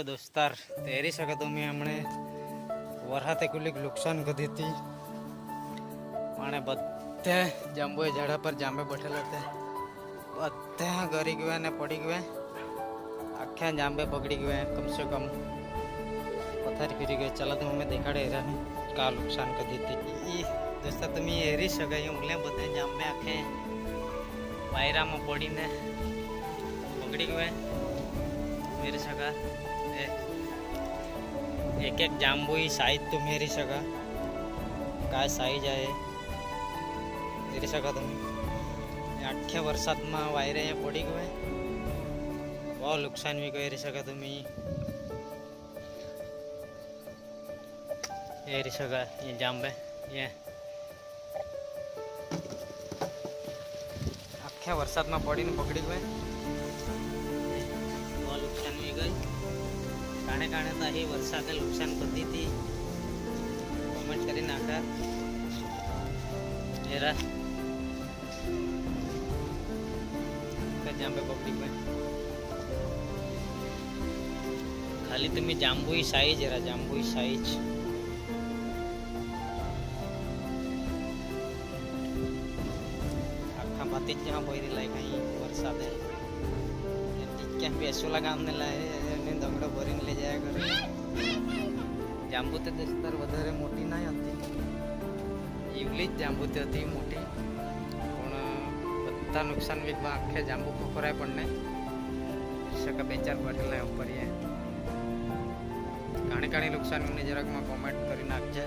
दोस्तार तेरी सका तुम्ही हमने वरहाते कुलिक नुकसान कधी थी माने बधे जांबुए झाड़ा पर जांबे बैठेला थे बधे गरी गए ने पड़ी गए आख्या जांबे पकड़ी गए कम से कम पथारी फिरी गए चला तो हमें देखाड़े हेरा नहीं का नुकसान कधी थी दोस्ता तुम्ही हेरी सका उले बधे जांबे आखे वायरा में पड़ी ने पकड़ी गए मेरी सका एक एक जांबू ही साइज तो मेरी सका काय साइज आहे मेरी सका तुम्ही अख्ख्या वर्षात में वायरे पड़ी गए बहुत नुकसान भी करी सका तुम्ही ये सका ये जांबे ये अख्ख्या वर्षात में पड़ी ने पकड़ी गए बहुत नुकसान भी गई काणे काणे तो ही वर्षा नुकसान करती थी कमेंट करी नाखा एरा जांबे पकड़ी गए खाली तुम्ही Jammu size era Jammu size आखा बाती जहाँ बोरी लाई कहीं वर्षा दे क्या पैसों लगाने लाए दगड़ भरीने ले जाया कर जांबू तो दस्तर वधारे मोटी नहीं होती इवली जांबू तो होती मोटी बता नुकसान भी आखे जांबू पकड़ाय पड़ने सका बेचार बैठेला ऊपर ये काणी काणी नुकसान जराक में कमेंट कर नाखजे।